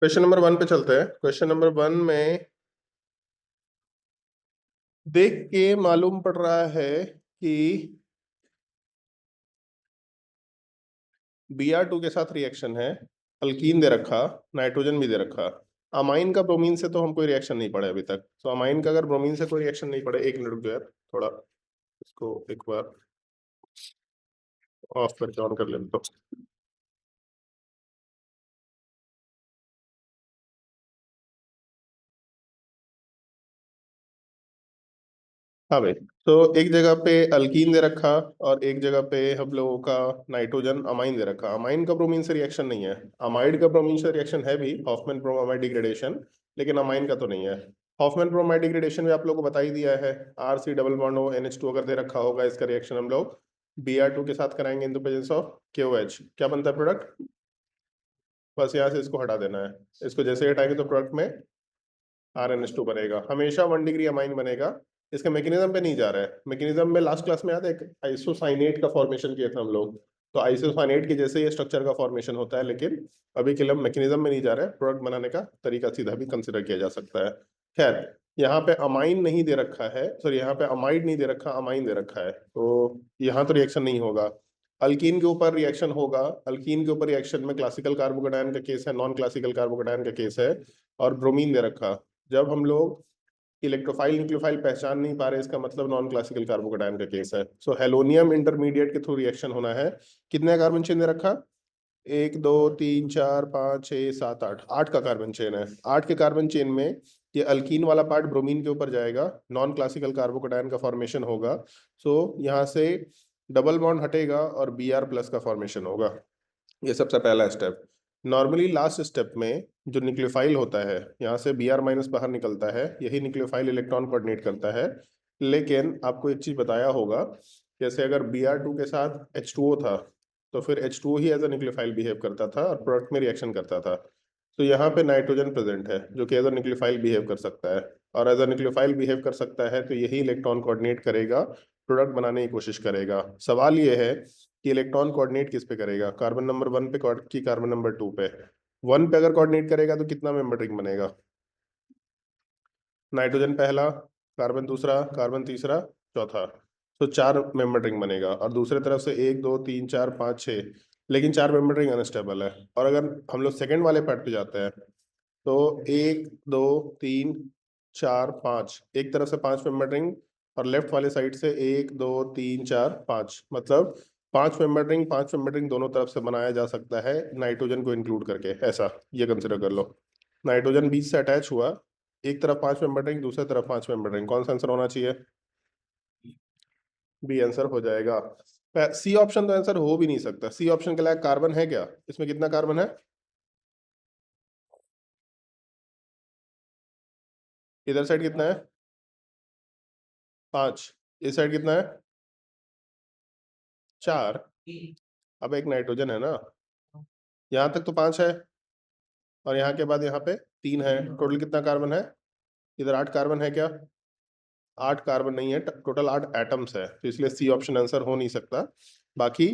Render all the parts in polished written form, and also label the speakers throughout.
Speaker 1: Question number 1 पे चलते हैं। क्वेश्चन नंबर 1 में देख के मालूम पड़ रहा है कि Br2 के साथ रिएक्शन है, अल्कीन दे रखा, नाइट्रोजन भी दे रखा। अमाइन का ब्रोमीन से तो हम कोई रिएक्शन नहीं पड़े अभी तक। तो अमाइन का अगर ब्रोमीन से कोई रिएक्शन नहीं पड़े, एक मिनट रुक जाओ यार, थोड़ा इसको एक बार ऑफ करके ऑन कर लेते तो। हाँ भाई, तो एक जगह पे अल्कीन दे रखा और एक जगह पे हम लोगों का नाइट्रोजन अमाइन दे रखा। अमाइन का ब्रोमीन से रिएक्शन नहीं है, अमाइड का ब्रोमीन से रिएक्शन है भी, हॉफमैन ब्रोमाइड डिग्रेडेशन, लेकिन अमाइन का तो नहीं है। हॉफमैन ब्रोमाइड डिग्रेडेशन में आप लोगों को बता ही दिया है, RC double bond O NH2 अगर दे रखा होगा, इसका रिएक्शन हम लोग Br2 के साथ कराएंगे इन द प्रेजेंस ऑफ KOH। क्या बनता है प्रोडक्ट? बस यहाँ से इसको हटा देना है, इसको जैसे ही हटाएंगे तो प्रोडक्ट में RnH2 बनेगा, हमेशा 1 डिग्री अमाइन बनेगा। इसके मैकेनिज्म पे नहीं जा रहा है। मैकेनिज्म में लास्ट क्लास में याद है, एक आइसोसाइनेट का फॉर्मेशन किया था हम लोग, तो आइसोसाइनेट के जैसे ये स्ट्रक्चर का फॉर्मेशन होता है, लेकिन अभी के लिए मैकेनिज्म में नहीं जा रहा है, प्रोडक्ट बनाने का तरीका सीधा भी कंसिडर किया जा सकता है। खैर, यहाँ पे अमाइन नहीं दे रखा है, सॉरी यहाँ पे अमाइड नहीं दे रखा, अमाइन दे रखा है, तो यहाँ तो रिएक्शन नहीं होगा। अल्कीन के ऊपर रिएक्शन होगा, अल्कीन के ऊपर रिएक्शन में क्लासिकल कार्बोकेटायन का केस है, नॉन क्लासिकल कार्बोकेटायन का केस है, और ब्रोमीन दे रखा। जब हम लोग इलेक्ट्रोफाइल न्यूक्लियोफाइल पहचान नहीं पा रहे, इसका मतलब नॉन क्लासिकल कार्बोकेटायन का केस है। सो हेलोनियम इंटरमीडिएट के थ्रू रिएक्शन होना है। कितने कार्बन चेन दे रखा? 1 2 3 4 5 6 7 8, 8 का कार्बन चेन है। 8 के कार्बन चेन में ये अल्कीन वाला पार्ट ब्रोमीन के ऊपर जाएगा, नॉन क्लासिकल कार्बोकेटायन का फॉर्मेशन होगा। सो यहाँ से डबल बॉन्ड हटेगा और Br+ का फॉर्मेशन होगा। ये सबसे पहला स्टेप। नॉर्मली लास्ट स्टेप में जो न्यूक्लियोफाइल होता है, यहाँ से Br- बाहर निकलता है, यही न्यूक्लियोफाइल इलेक्ट्रॉन कोऑर्डिनेट करता है। लेकिन आपको एक चीज बताया होगा, जैसे अगर Br2 के साथ H2O था, तो फिर H2O ही एज अ न्यूक्लियोफाइल बिहेव करता था और प्रोडक्ट में रिएक्शन करता था। तो यहाँ पे नाइट्रोजन प्रेजेंट है जो कि एज अ न्यूक्लियोफाइल बिहेव कर सकता है, और एज अ न्यूक्लियोफाइल बिहेव कर सकता है तो यही इलेक्ट्रॉन कोऑर्डिनेट करेगा, प्रोडक्ट बनाने की कोशिश करेगा। सवाल ये है कि इलेक्ट्रॉन कोऑर्डिनेट किस पे करेगा, कार्बन नंबर 1 पे कि कार्बन नंबर 2 पे? 1 पे अगर कोऑर्डिनेट करेगा तो कितना मेंबर रिंग बनेगा? नाइट्रोजन पहला, कार्बन दूसरा, कार्बन तीसरा, चौथा, तो 4 मेंबर रिंग बनेगा। और दूसरे तरफ से 1 2 3 4 5 6, लेकिन 4 मेंबर रिंग अनस्टेबल है। और अगर हम लोग सेकंड वाले पार्ट पे जाते हैं, तो 1 2 3 4 5, एक तरफ से 5 मेंबर रिंग, और लेफ्ट वाले साइड से 1 2 3 4 5, मतलब 5 मेंबर रिंग, 5 मेंबर रिंग दोनों तरफ से बनाया जा सकता है नाइट्रोजन को इंक्लूड करके। ऐसा ये कंसिडर कर लो, नाइट्रोजन बीच से अटैच हुआ, एक तरफ 5 मेंबर रिंग, दूसरे तरफ 5 मेंबर रिंग, कौन सा आंसर होना चाहिए? बी आंसर हो जाएगा। सी ऑप्शन तो आंसर हो भी नहीं सकता। सी ऑप्शन के लायक कार्बन है क्या? इसमें कितना कार्बन है? इधर साइड कितना है? 5। इस साइड कितना है? 4। अब एक नाइट्रोजन है ना, यहाँ तक तो 5 है, और यहाँ के बाद यहाँ पे 3 है, टोटल कितना कार्बन है? इधर 8 कार्बन है क्या? 8 कार्बन नहीं है, टोटल 8 एटम्स है, तो इसलिए सी ऑप्शन आंसर हो नहीं सकता। बाकी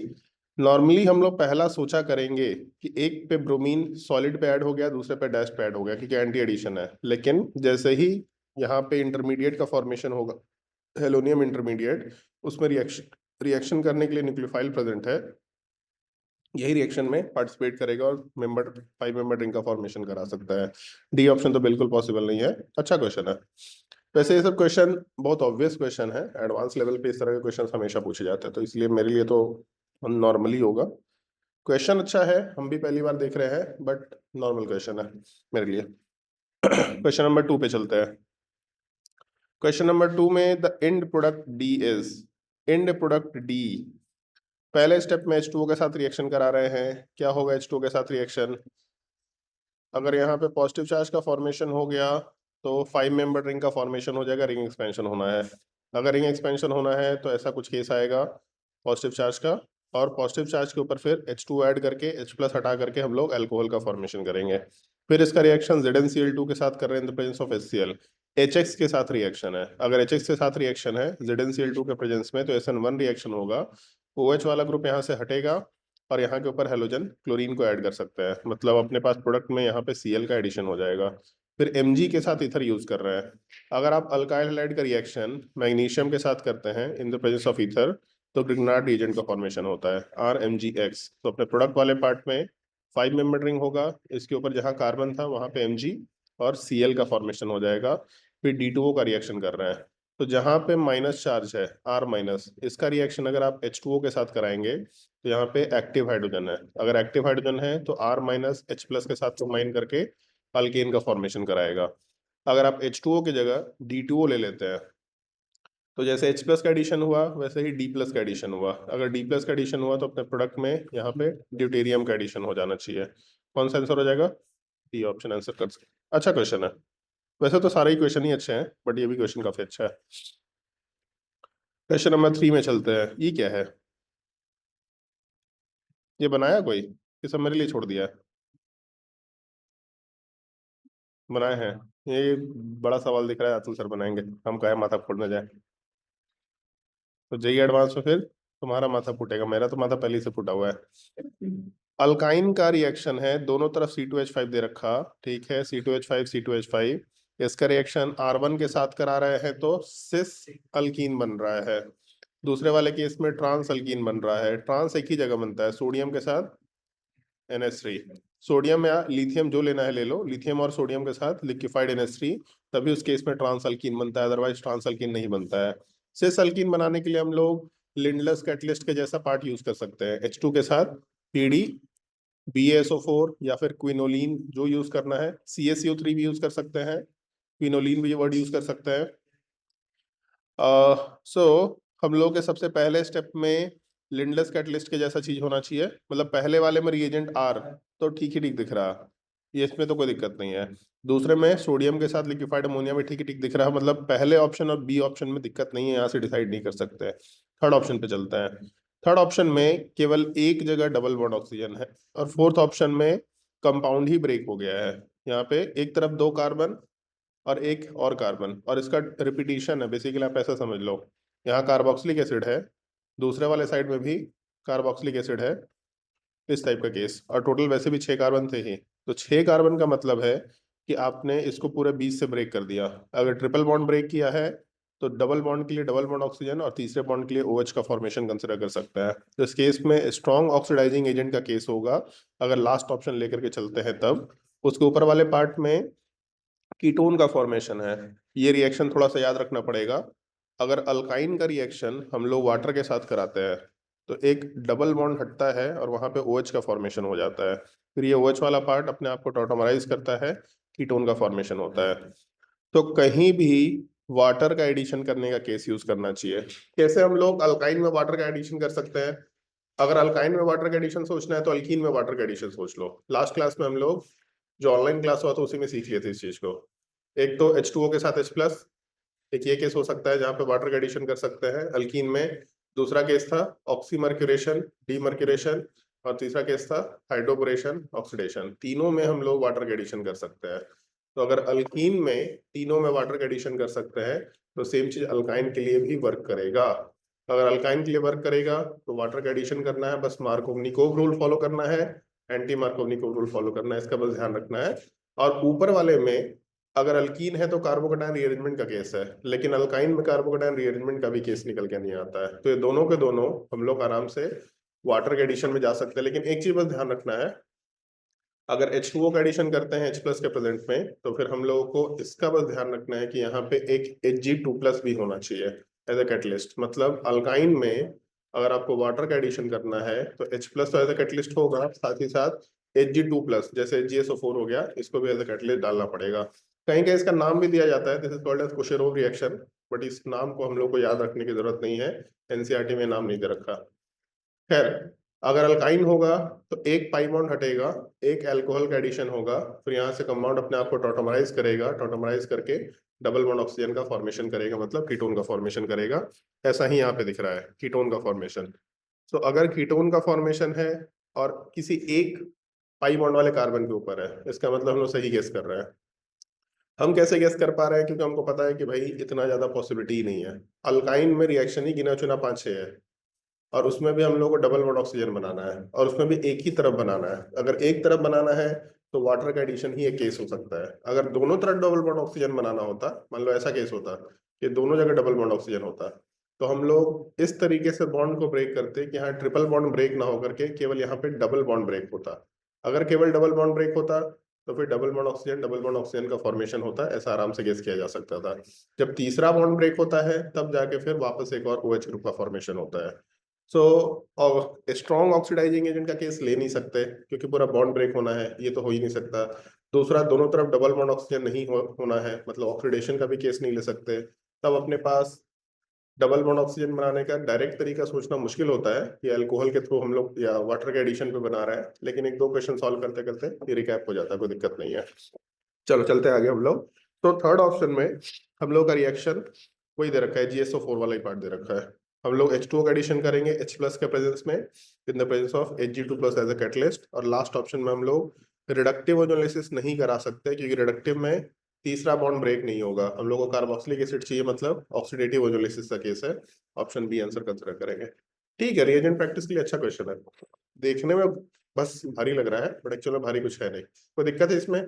Speaker 1: नॉर्मली हम लोग पहला सोचा करेंगे कि एक पे ब्रोमीन सॉलिड पे ऐड हो गया, दूसरे पे डैश पे ऐड हो गया, क्योंकि एंटी एडिशन है। लेकिन जैसे ही यहाँ पे इंटरमीडिएट का फॉर्मेशन होगा, हेलोनियम इंटरमीडिएट, उसमें रिएक्शन रिएक्शन करने के लिए न्यूक्लियोफाइल प्रेजेंट है, यही रिएक्शन में पार्टिसिपेट करेगा और मेंबर 5 मेंबर रिंग का फॉर्मेशन करा सकता है। डी ऑप्शन तो बिल्कुल पॉसिबल नहीं है। अच्छा क्वेश्चन है। वैसे ये सब क्वेश्चन बहुत ऑब्वियस क्वेश्चन है, एडवांस लेवल पे इस तरह के क्वेश्चन हमेशा पूछे जाते हैं, तो इसलिए मेरे लिए तो नॉर्मली होगा। क्वेश्चन अच्छा है, हम भी पहली बार देख रहे हैं, बट नॉर्मल क्वेश्चन है मेरे लिए। क्वेश्चन नंबर 2 पे चलते हैं। क्वेश्चन नंबर 2 में the end product D is, and product D, पहले स्टेप में H2O के साथ रिएक्शन करा रहे हैं। क्या होगा H2O के साथ रिएक्शन? अगर यहाँ पे पॉजिटिव चार्ज का फॉर्मेशन हो गया, तो 5 मेंबर रिंग का फॉर्मेशन हो जाएगा, रिंग एक्सपेंशन होना है। अगर रिंग एक्सपेंशन होना है तो ऐसा कुछ केस आएगा पॉजिटिव चार्ज का, और पॉजिटिव चार्ज के ऊपर फिर H2 ऐड करके H+ हटा करके हम लोग अल्कोहल का फॉर्मेशन करेंगे। फिर इसका रिएक्शन ZnCl2 के साथ कर रहे हैं इन the presence of HCl। HX के साथ रिएक्शन है, अगर HX के साथ रिएक्शन है ZnCl2 के प्रेजेंस में, तो SN1 रिएक्शन होगा, OH वाला ग्रुप यहाँ से हटेगा और यहाँ के ऊपर हेलोजन क्लोरीन को ऐड कर सकते हैं, मतलब अपने पास प्रोडक्ट में यहाँ पे Cl का एडिशन हो जाएगा। फिर Mg के साथ ईथर यूज कर रहे हैं। अगर आप अल्काइल हैलाइड का रिएक्शन मैग्नीशियम के साथ करते हैं इन द प्रेजेंस ऑफ ईथर, तो ग्रिग्नार्ड रिएजेंट का फॉर्मेशन होता है RMgX। तो अपने प्रोडक्ट वाले पार्ट में 5 मेंबर रिंग होगा, इसके ऊपर जहाँ कार्बन था वहां पे Mg और Cl का फॉर्मेशन हो जाएगा। फिर D2O का रिएक्शन कर रहे हैं, तो जहां पे माइनस चार्ज है R माइनस, इसका रिएक्शन अगर आप H2O के साथ कराएंगे तो यहाँ पे एक्टिव हाइड्रोजन है, अगर एक्टिव हाइड्रोजन है तो R माइनस H प्लस के साथ कंबाइन करके अल्केन का फॉर्मेशन कराएगा। अगर आप H2O की जगह D2O ले लेते हैं, तो जैसे H प्लस का एडिशन हुआ वैसे ही D प्लस का एडिशन हुआ, अगर D प्लस का एडिशन हुआ तो अपने प्रोडक्ट में यहाँ पे ड्यूटेरियम का एडिशन हो जाना चाहिए। कौन सा आंसर हो जाएगा? डी ऑप्शन आंसर कर सकते। अच्छा क्वेश्चन है, वैसे तो सारे ही क्वेश्चन ही अच्छे हैं, बट ये भी क्वेश्चन काफी अच्छा है। क्वेश्चन नंबर 3 में चलते हैं। ये क्या है? ये बनाया कोई कि सब मेरे लिए छोड़ दिया है? बनाए हैं। ये बड़ा सवाल दिख रहा है, अतुल सर बनाएंगे, हम कहे माथा फोड़ने जाए। तो जेई एडवांस में फिर तुम्हारा माथा फूटेगा, मेरा तो माथा पहले ही से फूटा हुआ है। अल्काइन का रिएक्शन है, दोनों तरफ C2H5 दे रखा, ठीक है, C2H5 C2H5, इसका रिएक्शन R1 के साथ करा रहे हैं तो सिस अल्कीन बन रहा है, दूसरे वाले केस में ट्रांस अल्कीन बन रहा है। ट्रांस एक ही जगह बनता है, सोडियम के साथ NH3, सोडियम या लिथियम जो लेना है ले लो, लिथियम और सोडियम के साथ लिक्विफाइड NH3, तभी उस केस में ट्रांस अल्कीन बनता है, अदरवाइज ट्रांस अल्कीन नहीं बनता है। सिस अल्कीन बनाने के लिए हम लोग लिंडलस कैटलिस्ट के जैसा पार्ट यूज कर सकते हैं, H2 के साथ PD BaSO4 या फिर क्विनोलिन जो यूज करना है, CaCO3 भी यूज कर सकते हैं, क्विनोलिन भी वर्ड यूज कर सकते हैं। सो हम लोग के सबसे पहले स्टेप में लिंडलस कैटलिस्ट के जैसा चीज होना चाहिए, मतलब पहले वाले में रिएजेंट R तो ठीक ही ठीक दिख रहा, ये इसमें तो कोई दिक्कत नहीं है। दूसरे में सोडियम के साथ लिक्विफाइड अमोनिया में ठीक ही ठीक दिख रहा है, मतलब पहले ऑप्शन और बी ऑप्शन में दिक्कत नहीं है, यहाँ से डिसाइड नहीं कर सकते। थर्ड ऑप्शन पे चलते हैं। थर्ड ऑप्शन में केवल एक जगह डबल बॉन्ड ऑक्सीजन है, और फोर्थ ऑप्शन में कंपाउंड ही ब्रेक हो गया है, यहाँ पे एक तरफ 2 कार्बन और एक और कार्बन, और इसका रिपीटिशन है, बेसिकली आप ऐसा समझ लो, यहाँ कार्बोक्सिलिक एसिड है, दूसरे वाले साइड में भी कार्बोक्सिलिक एसिड है, इस टाइप का केस, और टोटल वैसे भी 6 कार्बन थे ही, तो 6 कार्बन का मतलब है कि आपने इसको पूरे 20 से ब्रेक कर दिया। अगर ट्रिपल बॉन्ड ब्रेक किया है तो डबल बॉन्ड के लिए डबल बॉन्ड ऑक्सीजन और तीसरे बॉन्ड के लिए OH का फॉर्मेशन कंसिडर कर सकता है। तो इस केस में स्ट्रॉन्ग ऑक्सीडाइजिंग एजेंट का केस होगा, अगर लास्ट ऑप्शन लेकर के चलते हैं तब। उसके ऊपर वाले पार्ट में कीटोन का फॉर्मेशन है, ये रिएक्शन थोड़ा सा याद रखना पड़ेगा। अगर अल्काइन का रिएक्शन हम लोग वाटर के साथ कराते हैं तो एक डबल बॉन्ड हटता है और वहां पे OH का फॉर्मेशन हो जाता है, फिर ये OH वाला पार्ट अपने आप को टॉटोमराइज करता है, कीटोन का फॉर्मेशन होता है। तो कहीं भी वाटर का एडिशन करने का केस यूज करना चाहिए। कैसे हम लोग अल्काइन में वाटर का एडिशन कर सकते हैं? अगर अल्काइन में वाटर का एडिशन सोचना है तो अल्कीन में वाटर का एडिशन सोच लो, लास्ट क्लास में हम लोग जो ऑनलाइन क्लास हुआ था उसी में सीख लिए थे इस चीज को। एक तो H2O के साथ H प्लस, एक ये केस हो सकता है जहां पे वाटर का एडिशन कर सकते हैं अल्कीन में, दूसरा केस था ऑक्सीमर्क्यूरेशन डीमर्क्यूरेशन, और तीसरा केस था हाइड्रोबोरेशन ऑक्सीडेशन, तीनों में हम लोग वाटर का एडिशन कर सकते हैं। तो अगर अल्कीन में तीनों में वाटर का एडिशन कर सकते हैं तो सेम चीज अल्काइन के लिए भी वर्क करेगा। अगर अल्काइन के लिए वर्क करेगा तो वाटर का एडिशन करना है, बस मार्कोवनिकोव रूल फॉलो करना है, एंटी मार्कोवनिकोव रूल फॉलो करना है, इसका बस ध्यान रखना है। और ऊपर वाले में अगर अल्कीन है तो कार्बोकेटायन रीअरेंजमेंट का केस है, लेकिन अल्काइन में कार्बोकेटायन रीअरेंजमेंट का भी केस निकल के नहीं आता है, तो ये दोनों के दोनों हम लोग आराम से वाटर के एडिशन में जा सकते हैं। लेकिन एक चीज बस ध्यान रखना है, अगर H2O का एडिशन करते हैं H प्लस के प्रेजेंट में, तो फिर हम लोगों को इसका बस ध्यान रखना है कि यहाँ पे एक Hg2 प्लस भी होना चाहिए एज ए कैटलिस्ट, मतलब अल्काइन में अगर आपको वाटर का एडिशन करना है तो H प्लस तो एज ए कैटलिस्ट होगा, साथ ही साथ Hg2 प्लस जैसे HgSO4 हो गया, इसको भी एज ए कैटलिस्ट डालना पड़ेगा। कहीं कहीं इसका नाम भी दिया जाता है, this is called as Kucherov reaction, but इस नाम को हम लोग को याद रखने की जरूरत नहीं है, एनसीईआरटी में नाम नहीं दे रखा। खैर, अगर अल्काइन होगा तो एक पाई बॉन्ड हटेगा, एक अल्कोहल का एडिशन होगा, फिर यहाँ से कंपाउंड अपने आप को टॉटोमराइज करेगा, टॉटोमराइज करके डबल बॉन्ड ऑक्सीजन का फॉर्मेशन करेगा, मतलब कीटोन का फॉर्मेशन करेगा। ऐसा ही यहाँ पे दिख रहा है कीटोन का फॉर्मेशन। तो अगर कीटोन का फॉर्मेशन है और किसी एक पाई बॉन्ड वाले कार्बन के ऊपर है, इसका मतलब हम लोग सही गेस कर रहे हैं। हम कैसे गेस कर पा रहे हैं? क्योंकि हमको पता है कि भाई इतना ज्यादा पॉसिबिलिटी ही नहीं है। अल्काइन में रिएक्शन ही गिना चुना 5-6 है, और उसमें भी हम लोग को डबल बॉन्ड ऑक्सीजन बनाना है, और उसमें भी एक ही तरफ बनाना है। अगर एक तरफ बनाना है तो वाटर का एडिशन ही एक केस हो सकता है। अगर दोनों तरफ डबल बॉन्ड ऑक्सीजन बनाना होता, मान लो ऐसा केस होता कि दोनों जगह डबल बॉन्ड ऑक्सीजन होता, तो हम लोग इस तरीके से बॉन्ड को ब्रेक करते कि यहाँ ट्रिपल बॉन्ड ब्रेक ना होकर के केवल यहाँ पे डबल बॉन्ड ब्रेक होता। अगर केवल डबल बॉन्ड ब्रेक होता तो फिर डबल बॉन्ड ऑक्सीजन का फॉर्मेशन होता, ऐसा आराम से गेस किया जा सकता था। जब तीसरा बॉन्ड ब्रेक होता है तब जाके फिर वापस एक और OH ग्रुप का फॉर्मेशन होता है। सो स्ट्रॉन्ग ऑक्सीडाइजिंग एजेंट का केस ले नहीं सकते क्योंकि पूरा बॉन्ड ब्रेक होना है, ये तो हो ही नहीं सकता। दूसरा, दोनों तरफ डबल बॉन्ड ऑक्सीजन नहीं होना है, मतलब ऑक्सीडेशन का भी केस नहीं ले सकते। तब अपने पास डबल बॉन्ड ऑक्सीजन बनाने का डायरेक्ट तरीका सोचना मुश्किल होता है कि अल्कोहल के थ्रू हम लोग या वाटर के एडिशन पे बना रहे हैं, लेकिन एक दो क्वेश्चन सॉल्व करते करते ये रिकैप हो जाता है, कोई दिक्कत नहीं है। चलो चलते आगे हम लोग। तो थर्ड ऑप्शन में हम लोग का रिएक्शन वही दे रखा है, GSO4 वाला ही पार्ट दे रखा है। हम लोग H2O का एडिशन करेंगे H प्लस के प्रेजेंस में, in the presence of Hg2 plus as a catalyst. और लास्ट ऑप्शन में हम लोग रिडक्टिव ओजोलिसिस नहीं करा सकते क्योंकि रिडक्टिव में तीसरा बॉन्ड ब्रेक नहीं होगा, हम लोग को कार्बोक्सिलिक एसिड चाहिए, मतलब ऑक्सीडेटिव ओजोलिसिस का केस है। ऑप्शन बी आंसर कंसिडर करेंगे। ठीक है, रिएजेंट प्रैक्टिस के लिए अच्छा क्वेश्चन है। देखने में बस भारी लग रहा है बट एक्चुअली भारी कुछ है नहीं। कोई दिक्कत है इसमें?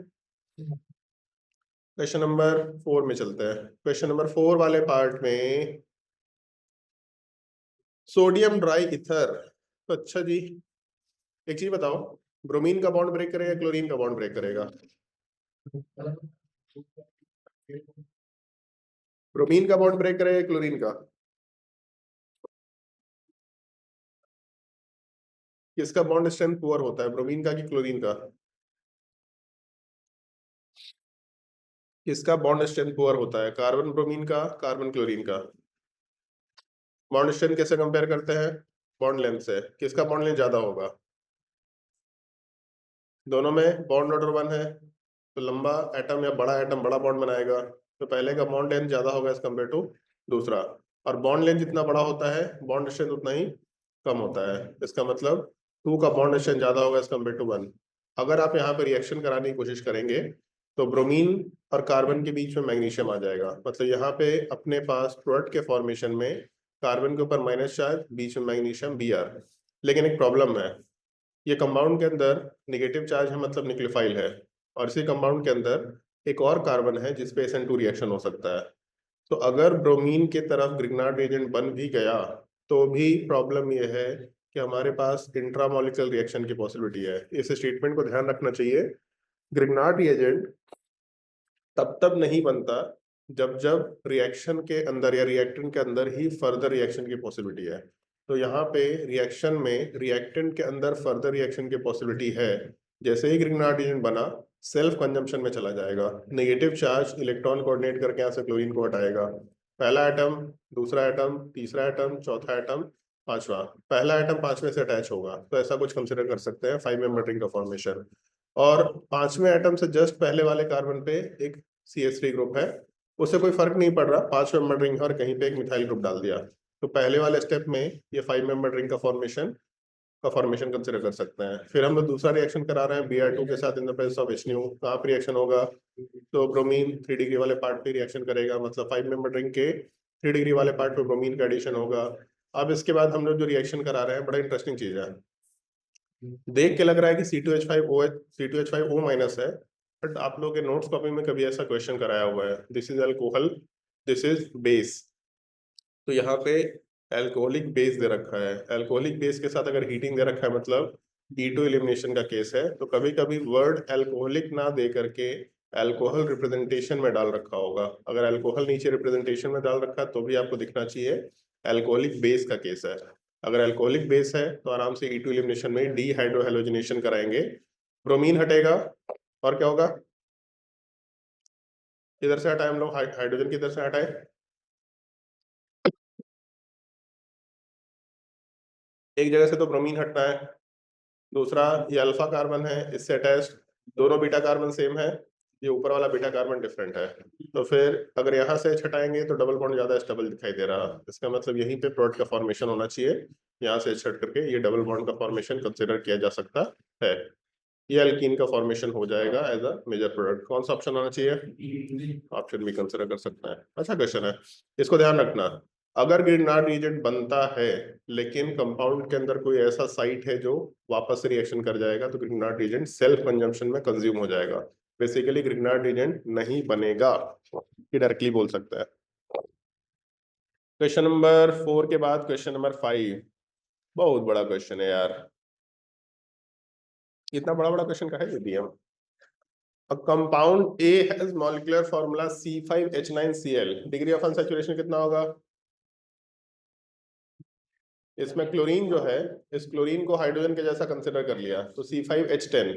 Speaker 1: क्वेश्चन नंबर 4 में चलते हैं। क्वेश्चन नंबर 4 वाले पार्ट में सोडियम ड्राई इथर। तो अच्छा जी, एक चीज बताओ, ब्रोमीन का बॉन्ड ब्रेक करेगा, क्लोरीन का बॉन्ड ब्रेक करेगा? ब्रोमीन का बॉन्ड ब्रेक करेगा, क्लोरीन का? किसका बॉन्ड स्ट्रेंथ पुअर होता है, ब्रोमीन का कि क्लोरीन का? किसका बॉन्ड स्ट्रेंथ पुअर होता है, कार्बन ब्रोमीन का, कार्बन क्लोरीन का? बॉन्ड स्ट्रेंथ कैसे कंपेयर करते हैं? बॉन्ड लेंथ से। किसका बॉन्ड लेंथ ज्यादा होगा? दोनों में बॉन्ड ऑर्डर 1 है, तो लंबा एटम या बड़ा एटम बड़ा बॉन्ड बनाएगा, तो पहले का बॉन्ड लेंथ ज्यादा होगा एज कम्पेयर टू दूसरा। और बॉन्ड लेंथ जितना बड़ा होता है बॉन्ड स्ट्रेंथ उतना ही कम होता है। इसका मतलब 2 का बॉन्ड स्ट्रेंथ ज्यादा होगा एज कम्पेयर टू 1। अगर आप यहाँ पे रिएक्शन कराने की कोशिश करेंगे तो ब्रोमीन और कार्बन के बीच में मैग्नीशियम आ जाएगा, मतलब यहाँ पे अपने पास प्रोडक्ट के फॉर्मेशन में कार्बन के ऊपर माइनस चार्ज, बीच में मैग्नीशियम Br। लेकिन एक प्रॉब्लम है, ये कंपाउंड के अंदर नेगेटिव चार्ज है, मतलब न्यूक्लियोफाइल है, और इसी कंपाउंड के अंदर एक और कार्बन है जिसपे SN2 रिएक्शन हो सकता है। तो अगर ब्रोमीन के तरफ ग्रिग्नार्ड रिएजेंट बन भी गया तो भी प्रॉब्लम ये है कि हमारे पास इंट्रामोलिकुलर रिएक्शन की पॉसिबिलिटी है। इस स्टेटमेंट को ध्यान रखना चाहिए। ग्रिग्नार्ड रिएजेंट तब नहीं बनता जब जब रिएक्शन के अंदर या रिएक्टेंट के अंदर ही फर्दर रिएक्शन की पॉसिबिलिटी है। तो यहाँ पे रिएक्शन में रिएक्टेंट के अंदर फर्दर रिएक्शन की पॉसिबिलिटी है। जैसे ही ग्रिग्नार्ड रिएजेंट बना, सेल्फ कंजम्पशन में चला जाएगा, नेगेटिव चार्ज इलेक्ट्रॉन कोऑर्डिनेट करके यहाँ से क्लोरीन को हटाएगा। पहला एटम, दूसरा एटम, तीसरा एटम, चौथा एटम, पांचवा। पहला एटम पांचवें से अटैच होगा, तो ऐसा कुछ कंसिडर कर सकते हैं 5 मेंबर रिंग का फॉर्मेशन। और पांचवें एटम से जस्ट पहले वाले कार्बन पे एक CH3 ग्रुप है, उससे कोई फर्क नहीं पड़ रहा, 5 मेंबर रिंग और कहीं पे एक मिथाइल ग्रुप डाल दिया, तो पहले वाले स्टेप में ये 5 मेंबर रिंग का फॉर्मेशन कंसिडर कर सकते हैं। फिर हम लोग दूसरा रिएक्शन करा रहे हैं Br2 के साथ इन द प्रेजेंस ऑफ HNO। कहाँ पे रिएक्शन होगा? तो ब्रोमीन 3 डिग्री वाले पार्ट पे रिएक्शन करेगा, मतलब 5 मेंबर रिंग के 3 डिग्री वाले पार्ट पे ब्रोमीन का एडिशन होगा। अब इसके बाद हम लोग जो रिएक्शन करा रहे हैं बड़ा इंटरेस्टिंग चीज है। देख के लग रहा है कि C2H5O माइनस है, बट आप लोगों के नोट्स कॉपी में कभी ऐसा क्वेश्चन कराया हुआ है, this is alcohol, this is base. तो यहाँ पे एल्कोहलिक बेस दे रखा है, एल्कोहलिक बेस के साथ अगर हीटिंग दे रखा है मतलब E2 एलिमिनेशन का केस है। तो कभी कभी वर्ड एल्कोहलिक ना दे करके अल्कोहल रिप्रेजेंटेशन में डाल रखा होगा। अगर अल्कोहल नीचे रिप्रेजेंटेशन में डाल रखा है तो भी आपको दिखना चाहिए एल्कोहलिक बेस का केस है। अगर अल्कोहलिक बेस है तो आराम से E2 एलिमिनेशन में डीहाइड्रोहेलोजिनेशन कराएंगे, ब्रोमीन हटेगा, और क्या होगा? इधर से हटाए हम लोग, हाइड्रोजन किधर से हटाए? एक जगह से तो ब्रोमीन हटना है। दूसरा, ये अल्फा कार्बन है, इससे अटैच्ड दोनों बीटा कार्बन सेम है, ये ऊपर वाला बीटा कार्बन डिफरेंट है। तो फिर अगर यहाँ से छटाएंगे तो डबल बॉन्ड ज्यादा स्टेबल दिखाई दे रहा, इसका मतलब यहीं पे प्रोडक्ट का फॉर्मेशन होना चाहिए। यहाँ से छट करके ये डबल बॉन्ड का फॉर्मेशन कंसिडर किया जा सकता है। ये अल्कीन का फॉर्मेशन हो जाएगा एज अ मेजर प्रोडक्ट। कौन सा ऑप्शन आना चाहिए? ऑप्शन भी कंसिडर कर सकते हैं। अच्छा क्वेश्चन है, इसको ध्यान रखना। अगर ग्रिग्नार्ड रिएजेंट बनता है लेकिन कंपाउंड के अंदर कोई ऐसा साइट है जो वापस से रिएक्शन कर जाएगा, तो ग्रिग्नार्ड रिएजेंट सेल्फ कंजम्पशन में कंज्यूम हो जाएगा। बेसिकली ग्रिग्नार्ड रिएजेंट नहीं बनेगा, ये डायरेक्टली बोल सकता है। क्वेश्चन नंबर 4 के बाद क्वेश्चन नंबर 5 बहुत बड़ा क्वेश्चन है यार। इतना बड़ा बड़ा क्वेश्चन काहे दे दिया? A compound A has molecular formula C5H9Cl, degree of unsaturation कितना होगा? इसमें क्लोरीन जो है, इस क्लोरीन को हाइड्रोजन के जैसा कंसिडर कर लिया, तो C5H10,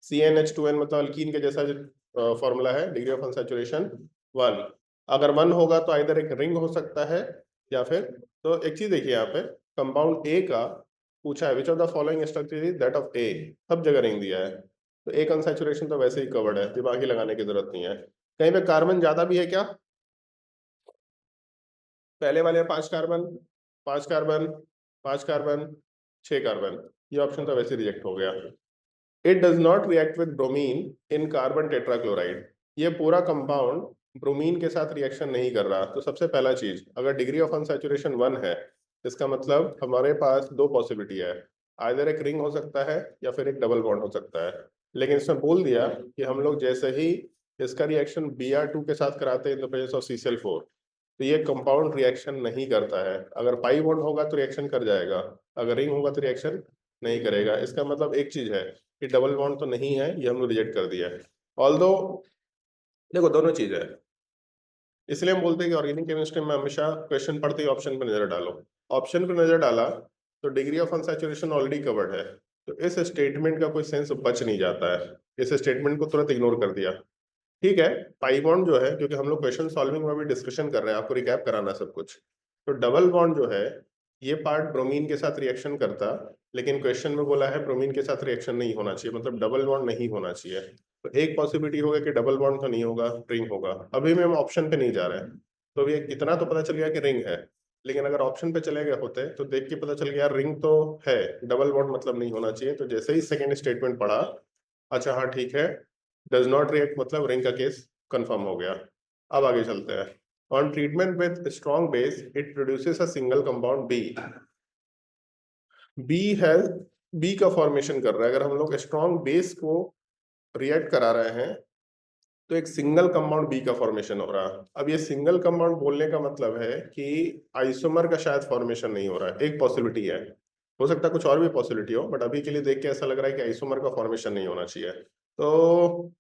Speaker 1: CnH2n मतलब अल्कीन के जैसा फॉर्मूला है। Degree of unsaturation 1। अगर 1 होगा तो आइदर एक रिंग हो सकता है या फिर, तो एक चीज देखिए यहाँ पे, कंपाउंड ए का पूछा है which of the following structure is that of A, सब जगह रिंग दिया है, तो एक अनसैचुरेशन तो वैसे ही कवर्ड है, दिमाग ही लगाने की जरूरत नहीं है। कहीं पे कार्बन ज्यादा भी है क्या? पहले वाले 5 कार्बन, 5 कार्बन, 5 कार्बन, 6 कार्बन, ये ऑप्शन तो वैसे रिजेक्ट हो गया। It does not react with bromine in carbon tetrachloride, ये पूरा कंपाउंड ब्रोमीन के साथ रिएक्शन नहीं कर रहा। तो सबसे पहला चीज, अगर डिग्री ऑफ अनसैचुरेशन 1 है, इसका मतलब हमारे पास दो पॉसिबिलिटी है, आइदर एक रिंग हो सकता है या फिर एक डबल बॉन्ड हो सकता है। लेकिन इसमें बोल दिया कि हम लोग जैसे ही इसका रिएक्शन Br2 के साथ कराते हैं इन द प्रेजेंस ऑफ CCl4, तो ये कंपाउंड रिएक्शन नहीं करता है। अगर पाई बॉन्ड होगा तो रिएक्शन कर जाएगा, अगर रिंग होगा तो रिएक्शन नहीं करेगा। इसका मतलब एक चीज है कि डबल बॉन्ड तो नहीं है, ये हम लोग रिजेक्ट कर दिया है। ऑल्दो देखो दोनों चीज है, इसलिए हम बोलते हैं कि ऑर्गेनिक केमिस्ट्री में हमेशा क्वेश्चन पढ़ते ही ऑप्शन पर नजर डालो। ऑप्शन पर नजर डाला तो degree of unsaturation already covered है, तो इस स्टेटमेंट का कोई सेंस बच नहीं जाता है, इस स्टेटमेंट को तुरंत इग्नोर कर दिया। ठीक है, पाई बॉन्ड जो है, क्योंकि हम लोग क्वेश्चन सॉल्विंग में भी डिस्कशन कर रहे हैं, आपको रिकैप कराना सब कुछ, तो डबल बॉन्ड जो है ये पार्ट ब्रोमीन के साथ रिएक्शन करता, लेकिन क्वेश्चन में बोला है ब्रोमीन के साथ रिएक्शन नहीं होना चाहिए, मतलब डबल बॉन्ड नहीं होना चाहिए। तो एक पॉसिबिलिटी होगा कि डबल बॉन्ड तो नहीं होगा, रिंग होगा। अभी में हम ऑप्शन पे नहीं जा रहे हैं, तो अभी इतना तो पता चल गया कि रिंग है, लेकिन अगर ऑप्शन पे चले गए होते तो देख के पता चल गया रिंग तो है, डबल बॉन्ड मतलब नहीं होना चाहिए। तो जैसे ही सेकेंड स्टेटमेंट पढ़ा, अच्छा हाँ ठीक है, डज नॉट रिएक्ट मतलब रिंग का केस कंफर्म हो गया। अब आगे चलते हैं। On treatment with strong base it produces a single compound B. B है, बी का फॉर्मेशन कर रहा है। अगर हम लोग स्ट्रॉन्ग बेस को रिएक्ट करा रहे हैं तो एक सिंगल कंपाउंड बी का फॉर्मेशन हो रहा है। अब ये सिंगल कंपाउंड बोलने का मतलब है कि आइसोमर का शायद फॉर्मेशन नहीं हो रहा है, एक पॉसिबिलिटी है, हो सकता है कुछ और भी पॉसिबिलिटी हो, बट अभी के लिए देख के ऐसा लग रहा है कि आइसोमर का फॉर्मेशन नहीं होना चाहिए। तो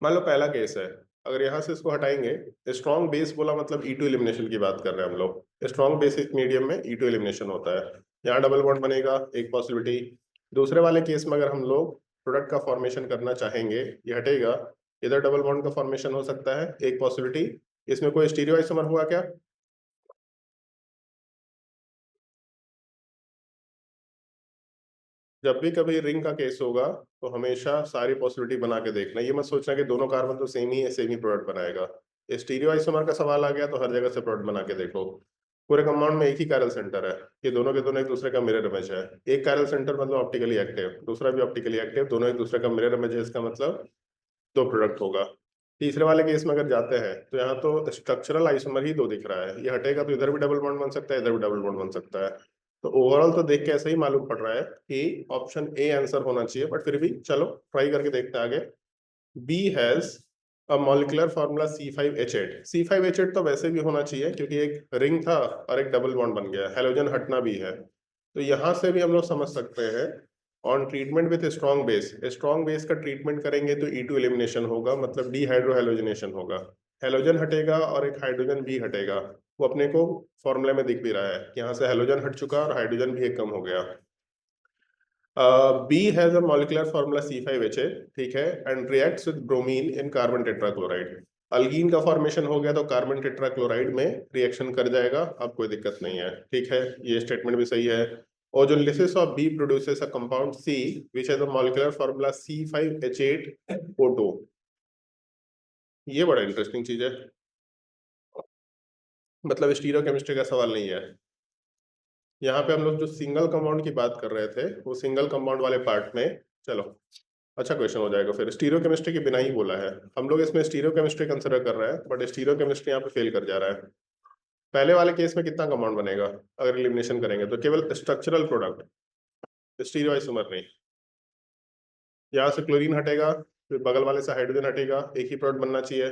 Speaker 1: मान लो पहला केस है, अगर यहाँ से इसको हटाएंगे, स्ट्रॉन्ग बेस बोला मतलब E2 एलिमिनेशन की बात कर रहे हैं हम लोग। स्ट्रॉन्ग बेसिक मीडियम में E2 एलिमिनेशन होता है, यहाँ डबल बॉन्ड बनेगा, एक पॉसिबिलिटी। दूसरे वाले केस में अगर हम लोग प्रोडक्ट का फॉर्मेशन करना चाहेंगे, ये हटेगा, इधर डबल बॉन्ड का फॉर्मेशन हो सकता है, एक पॉसिबिलिटी। इसमें कोई स्टीरियो आइसोमर हुआ क्या? जब भी कभी रिंग का केस होगा तो हमेशा सारी पॉसिबिलिटी बना के देखना, ये मत सोचना कि दोनों कार्बन तो सेम ही है, सेम ही प्रोडक्ट बनाएगा। स्टीरियो आइसोमर का सवाल आ गया तो हर जगह से प्रोडक्ट बना के देखो। पूरे कंपाउंड में एक ही कैरल सेंटर है, ये दोनों के दोनों एक दूसरे का मिरर इमेज है। एक कैरल सेंटर मतलब ऑप्टिकली एक्टिव, दूसरा भी ऑप्टिकली एक्टिव, दोनों एक दूसरे का मिरर इमेज है, इसका मतलब दो प्रोडक्ट होगा। तीसरे वाले केस में अगर जाते हैं तो यहाँ तो स्ट्रक्चरल आइसोमर ही दो दिख रहा है, ये हटेगा तो इधर भी डबल बॉन्ड बन सकता है, इधर भी डबल बॉन्ड बन सकता है। तो ओवरऑल तो देख के ऐसा ही मालूम पड़ रहा है कि ऑप्शन ए आंसर होना चाहिए, बट फिर भी चलो ट्राई करके देखते हैं आगे। B has a molecular formula C5H8। C5H8 तो वैसे भी होना चाहिए क्योंकि एक रिंग था और एक डबल बॉन्ड बन गया, हेलोजन हटना भी है, तो यहाँ से भी हम लोग समझ सकते हैं। On treatment with strong base, strong base का ट्रीटमेंट करेंगे तो E2 एलिमिनेशन होगा, मतलब डीहाइड्रोहेलोजनेशन होगा, हेलोजन हटेगा और एक हाइड्रोजन भी हटेगा। वो अपने को फॉर्मूले में दिख भी रहा है कि यहाँ से हेलोजन हट चुका और हाइड्रोजन भी एक कम हो गया। B has a molecular formula C5H8, ठीक है, and reacts with bromine in carbon tetrachloride. Alkene का फॉर्मेशन हो गया तो कार्बन टेट्राक्लोराइड में रिएक्शन कर जाएगा, अब कोई दिक्कत नहीं है, ठीक है, ये स्टेटमेंट भी सही है। Ozonolysis of B produces a compound C which has a molecular formula C5H8O2। ये बड़ा इंटरेस्टिंग चीज है, मतलब स्टीरियोकेमिस्ट्री का सवाल नहीं है। यहाँ पे हम लोग जो सिंगल कंपाउंड की बात कर रहे थे, वो सिंगल कंपाउंड वाले पार्ट में चलो अच्छा क्वेश्चन हो जाएगा फिर। स्टीरियो केमिस्ट्री के बिना ही बोला है हम लोग, इसमें स्टीरियो केमिस्ट्री कंसिडर कर रहे हैं बट स्टीरियो केमिस्ट्री यहाँ पे फेल कर जा रहा है। पहले वाले केस में कितना कंपाउंड बनेगा अगर एलिमिनेशन करेंगे तो? केवल स्ट्रक्चरल प्रोडक्ट, स्टीरियो आइसोमर नहीं। यहाँ से क्लोरीन हटेगा, फिर बगल वाले से हाइड्रोजन हटेगा, एक ही प्रोडक्ट बनना चाहिए।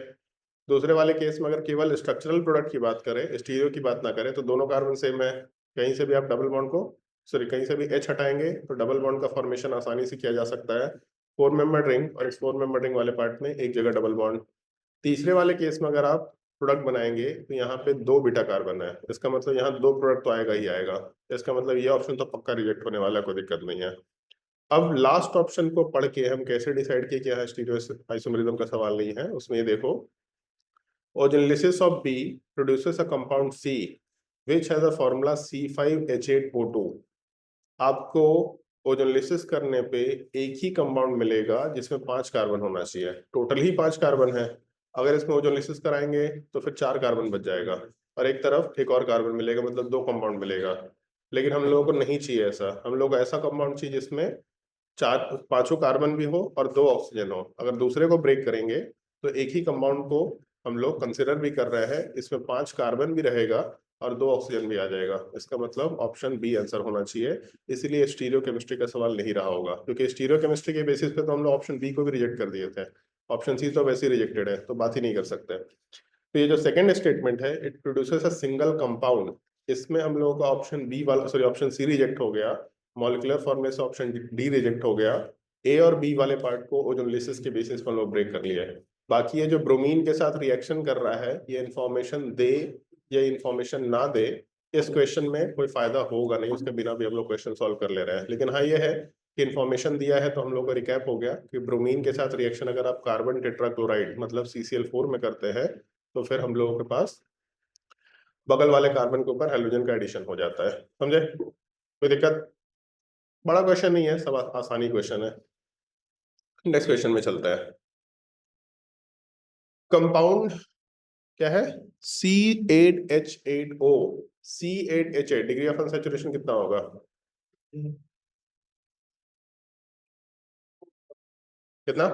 Speaker 1: दूसरे वाले केस में अगर केवल स्ट्रक्चरल प्रोडक्ट की बात करें, स्टीरियो की बात ना करें, तो दोनों कार्बन सेम है। कहीं से भी आप डबल बॉन्ड को, सॉरी कहीं से भी H हटाएंगे तो डबल बॉन्ड का फॉर्मेशन आसानी से किया जा सकता है। 4 मेंबर रिंग और इस 4 मेंबर रिंग वाले पार्ट में एक जगह डबल बॉन्ड। तीसरे वाले केस में अगर आप प्रोडक्ट बनाएंगे तो यहाँ पे 2 बीटा कार्बन है, इसका मतलब यहाँ 2 प्रोडक्ट तो आएगा ही आएगा। इसका मतलब ये ऑप्शन तो पक्का रिजेक्ट होने वाला, कोई दिक्कत नहीं है। अब लास्ट ऑप्शन को पढ़ के हम कैसे डिसाइड किए क्या है स्टीरियो आइसोमरिज्म का सवाल नहीं है, उसमें ये देखो, Organolysis of B produces a compound C which has a formula C5H8O2। आपको ओजोनलिसिस करने पे एक ही कंपाउंड मिलेगा जिसमें 5 कार्बन होना चाहिए, टोटल ही 5 कार्बन है। अगर इसमें ओजोनलिसिस कराएंगे तो फिर 4 कार्बन बच जाएगा और एक तरफ एक और कार्बन मिलेगा, मतलब 2 कंपाउंड मिलेगा। लेकिन हम लोगों को नहीं चाहिए ऐसा, हम लोग को ऐसा कंपाउंड चाहिए जिसमें 5 कार्बन भी हो और 2 ऑक्सीजन हो। अगर दूसरे को ब्रेक करेंगे तो एक ही कंपाउंड को हम लोग कंसिडर भी कर रहे हैं, इसमें 5 कार्बन भी रहेगा और 2 ऑक्सीजन भी आ जाएगा। इसका मतलब ऑप्शन बी आंसर होना चाहिए। इसीलिए स्टीरियो केमिस्ट्री का सवाल नहीं रहा होगा, क्योंकि स्टीरियो केमिस्ट्री के बेसिस पे तो हम लोग ऑप्शन बी को भी रिजेक्ट कर दिए थे। ऑप्शन सी तो वैसे ही रिजेक्टेड है, तो बात ही नहीं कर सकते। तो ये जो सेकंड स्टेटमेंट है, it produces a single compound, इसमें हम लोगों का ऑप्शन बी वाला, सॉरी ऑप्शन सी रिजेक्ट हो गया। मॉलिक्यूलर फॉर्मूले से ऑप्शन डी रिजेक्ट हो गया। ए और बी वाले पार्ट को ओजोनलिसिस के बेसिस पर लोग ब्रेक कर लिया है। बाकी ये जो ब्रोमीन के साथ रिएक्शन कर रहा है, ये इन्फॉर्मेशन दे या इन्फॉर्मेशन ना दे, इस क्वेश्चन में कोई फायदा होगा नहीं, उसके बिना भी हम लोग क्वेश्चन सॉल्व कर ले रहे हैं। लेकिन हाँ ये है कि इन्फॉर्मेशन दिया है तो हम लोग को रिकैप हो गया कि ब्रोमीन के साथ रिएक्शन अगर आप कार्बन टेट्राक्लोराइड मतलब CCl4 में करते हैं तो फिर हम लोगों के पास बगल वाले कार्बन के ऊपर हाइड्रोजन का एडिशन हो जाता है। समझे? कोई दिक्कत? बड़ा क्वेश्चन नहीं है, सब आसानी क्वेश्चन है। नेक्स्ट क्वेश्चन में चलता है। कंपाउंड क्या है? C8H8O। C8H8 degree of unsaturation कितना होगा? कितना?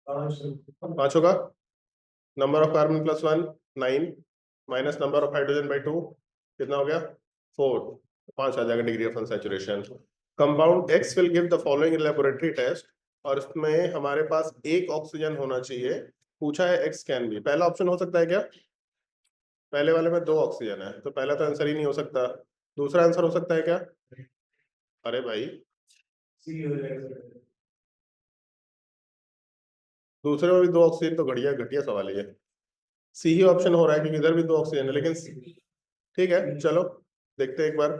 Speaker 1: 5 होगा। Number of carbon +1 9 minus number of hydrogen by 2 कितना हो गया? 4। 5 आ जाएगा degree of unsaturation. Compound X will give the following laboratory test, और इसमें हमारे पास एक ऑक्सीजन होना चाहिए। पूछा है X कैन बी, पहला ऑप्शन हो सकता है क्या? पहले वाले में 2 ऑक्सीजन है तो पहला तो आंसर ही नहीं हो सकता। दूसरा आंसर हो सकता है क्या? अरे भाई दूसरे में भी 2 ऑक्सीजन तो घटिया घटिया सवाल है ये। सी ही ऑप्शन हो रहा है क्योंकि इधर भी 2 ऑक्सीजन है, लेकिन ठीक है चलो देखते हैं एक बार।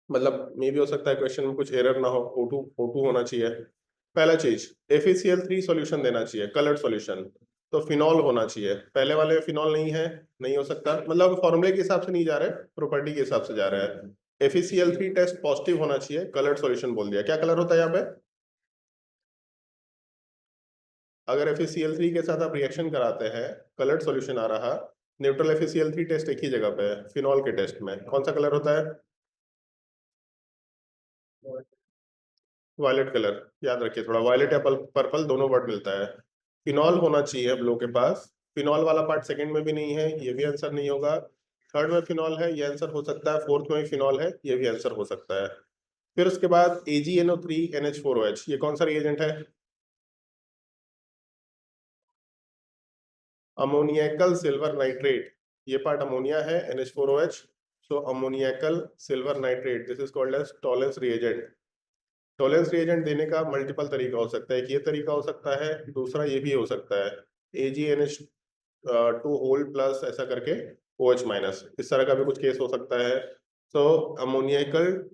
Speaker 1: मतलब मे भी हो सकता है क्वेश्चन में कुछ एरर ना हो, O2 होना चाहिए। पहला चीज FeCl3 सॉल्यूशन देना चाहिए, कलर्ड सॉल्यूशन, तो फिनॉल होना चाहिए। पहले वाले में फिनॉल नहीं है, नहीं हो सकता, मतलब फॉर्मूले के हिसाब से नहीं जा रहे, प्रॉपर्टी के हिसाब से जा रहे हैं। FeCl3 टेस्ट पॉजिटिव होना चाहिए, कलर्ड सॉल्यूशन बोल दिया। क्या कलर होता है यहाँ पे? अगर FeCl3 के साथ आप रिएक्शन कराते हैं, कलर्ड सॉल्यूशन आ रहा, न्यूट्रल FeCl3 टेस्ट एक ही जगह पे है, फिनॉल के टेस्ट में कौन सा कलर होता है? वायलेट कलर, याद रखिए थोड़ा, वायलेट या पर्पल दोनों वर्ड मिलता है। फिनॉल होना चाहिए हम लोग के पास। फिनॉल वाला पार्ट सेकंड में भी नहीं है, ये भी आंसर नहीं होगा। थर्ड में फिनॉल है, ये आंसर हो सकता है। फोर्थ में भी फिनॉल है, ये भी आंसर हो सकता है। फिर उसके बाद AgNO3NH4OH, ये कौन सा रिएजेंट है? अमोनियकल सिल्वर नाइट्रेट, ये पार्ट अमोनिया है, NH4OH, so ammoniacal silver nitrate, this is called as Tollens reagent. Tollens reagent देने का मल्टीपल तरीका हो सकता है, एक ये तरीका हो सकता है, दूसरा ये भी हो सकता है, AgNH2 होल प्लस ऐसा करके OH माइनस, इस तरह का भी कुछ केस हो सकता है। तो अमोनियकल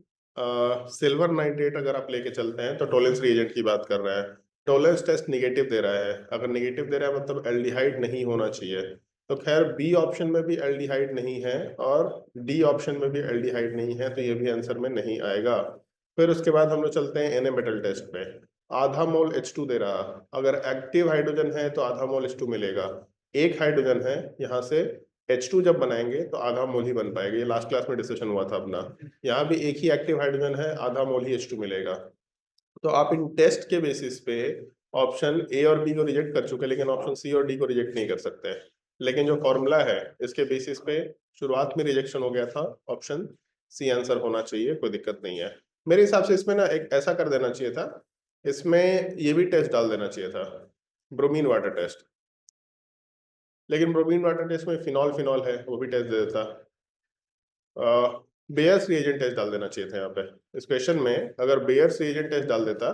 Speaker 1: सिल्वर नाइट्रेट अगर आप लेके चलते हैं तो टॉलेंस रिएजेंट की बात कर रहा है। टॉलेंस टेस्ट निगेटिव दे रहा है, अगर निगेटिव दे रहा है मतलब एल्डिहाइड नहीं होना चाहिए। तो खैर बी ऑप्शन में भी एल्डिहाइड नहीं है और डी ऑप्शन में भी एल्डिहाइड नहीं है, तो ये भी आंसर में नहीं आएगा। फिर उसके बाद हम लोग चलते हैं Na मेटल टेस्ट पे। आधा मोल H2 दे रहा, अगर एक्टिव हाइड्रोजन है तो आधा मोल H2 मिलेगा। एक हाइड्रोजन है यहाँ से H2 जब बनाएंगे तो आधा मोल ही बन पाएगा, ये लास्ट क्लास में डिस्कशन हुआ था अपना। यहाँ भी एक ही एक्टिव हाइड्रोजन है, आधा मोल ही H2 मिलेगा। तो आप इन टेस्ट के बेसिस पे ऑप्शन ए और बी को रिजेक्ट कर चुके, लेकिन ऑप्शन सी और डी को रिजेक्ट नहीं कर सकते। लेकिन जो फॉर्मूला है इसके बेसिस पे शुरुआत में रिजेक्शन हो गया था, ऑप्शन सी आंसर होना चाहिए, कोई दिक्कत नहीं है। मेरे हिसाब से इसमें ना एक ऐसा कर देना चाहिए था, इसमें ये भी टेस्ट डाल देना चाहिए था, ब्रोमीन वाटर टेस्ट। लेकिन ब्रोमीन वाटर टेस्ट में फिनॉल फिनॉल है, वो भी टेस्ट दे देता। बेयर्स रिएजेंट टेस्ट डाल देना चाहिए था यहाँ पे इस क्वेश्चन में। अगर बेयर्स रिएजेंट टेस्ट डाल देता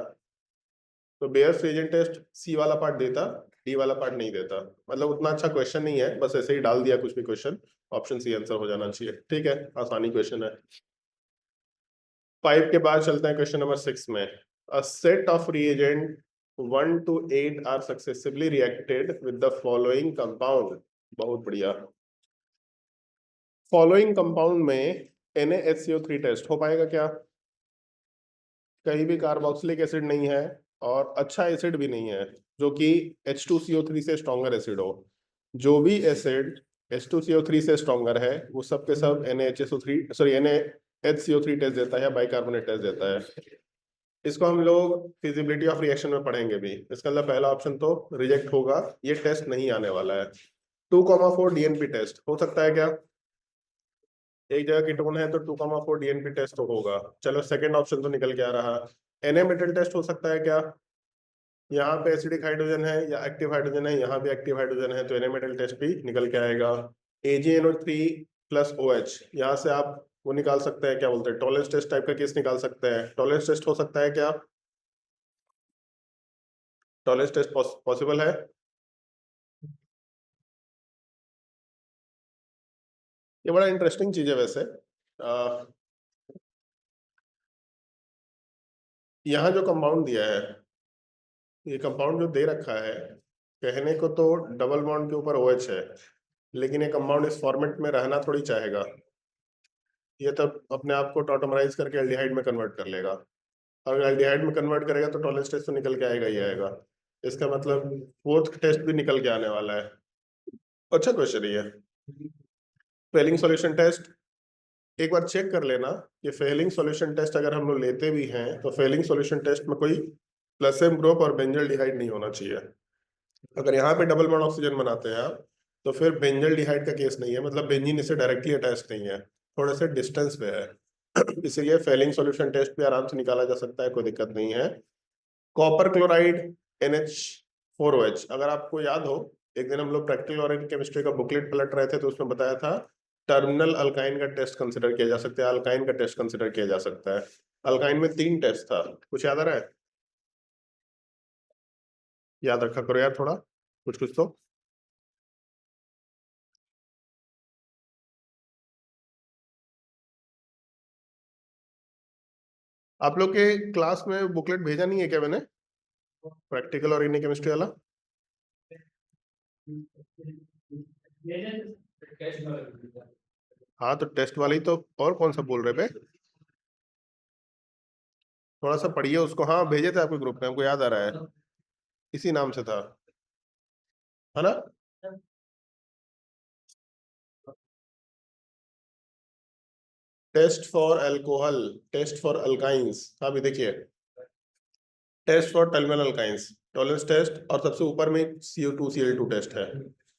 Speaker 1: तो बेयर्स रिएजेंट टेस्ट सी वाला पार्ट देता, डी वाला पार्ट नहीं देता। मतलब उतना अच्छा क्वेश्चन नहीं है, बस ऐसे ही डाल दिया कुछ भी क्वेश्चन, ऑप्शन सी आंसर हो जाना चाहिए। ठीक है, आसानी क्वेश्चन है। 5 के बाद चलते हैं क्वेश्चन नंबर 6 में। A set of reagent 1 to 8 are successively reacted with the following compound. बहुत बढ़िया। फॉलोइंग कंपाउंड में NaHCO3 टेस्ट हो पाएगा क्या? कहीं भी कार्बोक्सिलिक एसिड नहीं है और अच्छा एसिड भी नहीं है जो कि H2CO3 से स्ट्रॉन्गर एसिड हो। जो भी एसिड H2CO3 से स्ट्रॉन्गर है वो सब के सब NaHCO3 टेस्ट देता है या बाइकार्बोनेट टेस्ट देता है। इसको हम लोग फिजिबिलिटी ऑफ रिएक्शन में पढ़ेंगे भी। इसका मतलब पहला ऑप्शन तो रिजेक्ट होगा, ये टेस्ट नहीं आने वाला है। 2,4 DNP टेस्ट हो सकता है क्या? एक जगह कीटोन है तो 2,4 DNP टेस्ट तो होगा। चलो सेकंड ऑप्शन तो निकल के आ रहा। Na-metal टेस्ट हो सकता है क्या? यहाँ पे एसिडिक हाइड्रोजन है या एक्टिव हाइड्रोजन है, यहाँ भी एक्टिव हाइड्रोजन है तो Na-metal टेस्ट भी निकल के आएगा। AgNO3 प्लस OH, यहाँ से आप वो निकाल सकते हैं, क्या बोलते हैं, टॉलरेंस टेस्ट टाइप का केस निकाल सकते हैं। टॉलरेंस टेस्ट हो सकता है क्या? टॉलरेंस टेस्ट पॉसिबल है? ये बड़ा इंटरेस्टिंग चीज है वैसे। यहाँ जो कंपाउंड दिया है, ये कंपाउंड जो दे रखा है, कहने को तो डबल बॉन्ड के ऊपर OH है, लेकिन ये कंपाउंड इस फॉर्मेट में रहना थोड़ी चाहेगा। ये तो अपने आप को टॉटमराइज करके एल्डिहाइड में कन्वर्ट कर लेगा। अगर एल्डिहाइड में कन्वर्ट करेगा तो टॉलरेंस टेस्ट तो निकल के आएगा ही आएगा। इसका मतलब फोर्थ टेस्ट भी निकल के आने वाला है। अच्छा क्वेश्चन है ये। फेलिंग सॉल्यूशन टेस्ट एक बार चेक कर लेना कि फेलिंग सॉल्यूशन टेस्ट अगर हम लोग लेते भी हैं तो फेलिंग सॉल्यूशन टेस्ट में कोई प्लसएम ग्रुप और बेंजल्डिहाइड नहीं होना चाहिए। अगर यहाँ पे डबल बॉन्ड ऑक्सीजन बनाते हैं आप तो फिर बेंजल्डिहाइड का केस नहीं है, मतलब बेंजीन इससे डायरेक्टली अटैच नहीं है, थोड़े से डिस्टेंस पे है। इसीलिए फेलिंग सॉल्यूशन टेस्ट भी आराम से निकाला जा सकता है, कोई दिक्कत नहीं है। कॉपर क्लोराइड NH4OH, अगर आपको याद हो एक दिन हम लोग प्रैक्टिकल ऑर्गेनिक केमिस्ट्री का बुकलेट पलट रहे थे तो उसमें बताया था टर्मिनल अल्काइन का टेस्ट कंसिडर किया जा सकता है, अल्काइन का टेस्ट कंसिडर किया जा सकता है। अल्काइन में 3 टेस्ट था, कुछ याद आ रहा है? याद रखा करो यार थोड़ा, कुछ कुछ तो। आप लोग के क्लास में बुकलेट भेजा नहीं है क्या मैंने, प्रैक्टिकल ऑर्गेनिक केमिस्ट्री वाला? हाँ तो टेस्ट वाले ही तो, और कौन सा बोल रहे पे? थोड़ा सा पढ़िए उसको। हाँ भेजे थे आपके ग्रुप में, हमको याद आ रहा है, इसी नाम से था, है ना? Test for alcohol, test for alkynes. हाँ भी देखिए, test for terminal alkynes, Tollens test, और सबसे ऊपर में CO2 Cl2 टेस्ट है।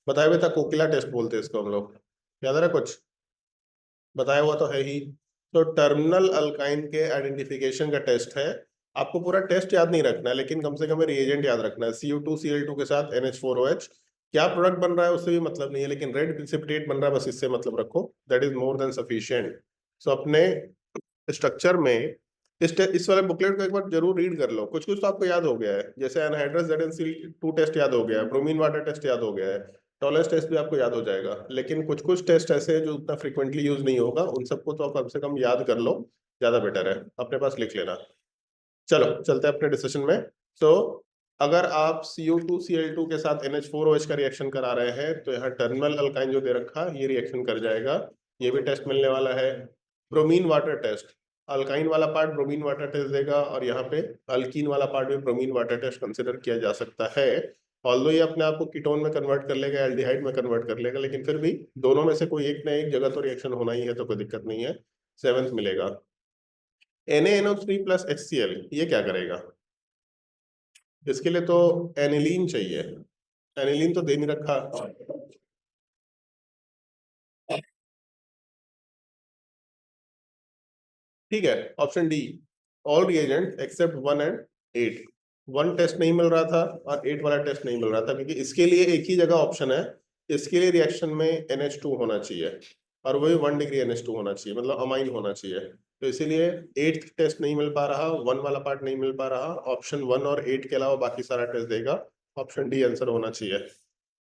Speaker 1: बताया हुआ था, कोकिला टेस्ट बोलते हैं इसको हम लोग, याद आ रहा है कुछ? बताया हुआ तो है ही। तो टर्मिनल अल्काइन के आइडेंटिफिकेशन का टेस्ट है। आपको पूरा टेस्ट याद नहीं रखना है, लेकिन कम से कम रिएजेंट याद रखना है। CO2 Cl2 के साथ NH4OH, क्या प्रोडक्ट बन रहा है उससे भी मतलब नहीं है, लेकिन रेड प्रिसिपिटेट बन रहा है, बस इससे मतलब रखो, that is more than sufficient. So अपने स्ट्रक्चर में इस वाले बुकलेट को एक बार जरूर रीड कर लो, कुछ कुछ तो आपको याद हो गया है, जैसे एनहाइड्रस ZnCl2 टेस्ट याद हो गया है, ब्रोमीन वाटर टेस्ट याद हो गया है, टॉलरेंस टेस्ट भी आपको याद हो जाएगा। लेकिन कुछ कुछ टेस्ट ऐसे हैं जो उतना फ्रिक्वेंटली यूज नहीं होगा, उन सबको तो आप कम से कम याद कर लो, ज्यादा बेटर है, अपने पास लिख लेना। चलो चलते हैं अपने डिस्कशन में। तो अगर आप CO2 Cl2 के साथ NH4OH का रिएक्शन करा रहे हैं तो यहाँ टर्मिनल अल्काइन जो दे रखा ये रिएक्शन कर जाएगा, ये भी टेस्ट मिलने वाला है। ब्रोमीन वाटर टेस्ट, अल्काइन वाला पार्ट ब्रोमीन वाटर टेस्ट देगा, और यहाँ पे अल्कीन वाला पार्ट भी ब्रोमीन वाटर टेस्ट कंसिडर किया जा सकता है। ऑल्दो ये अपने आप को कीटोन में कन्वर्ट कर लेगा, एल्डिहाइड में कन्वर्ट कर लेगा, लेकिन फिर भी दोनों में से कोई एक ना एक जगह तो रिएक्शन होना ही है, तो कोई दिक्कत नहीं है। 7th मिलेगा NaNO3 प्लस HCl, ये क्या करेगा? इसके लिए तो एनिलीन चाहिए, एनिलीन तो दे नहीं रखा। ठीक है, option D, all reagent except 1 and 8। 1 test नहीं मिल रहा था और 8 वाला टेस्ट नहीं मिल रहा था, क्योंकि इसके लिए एक ही जगह ऑप्शन है, इसके लिए रिएक्शन में NH2 होना चाहिए और वही 1 डिग्री NH2 होना चाहिए, मतलब अमाइन होना चाहिए। तो इसीलिए 8th टेस्ट नहीं मिल पा रहा, 1 वाला पार्ट नहीं मिल पा रहा, ऑप्शन 1 और 8 के अलावा बाकी सारा टेस्ट देगा, ऑप्शन डी आंसर होना चाहिए।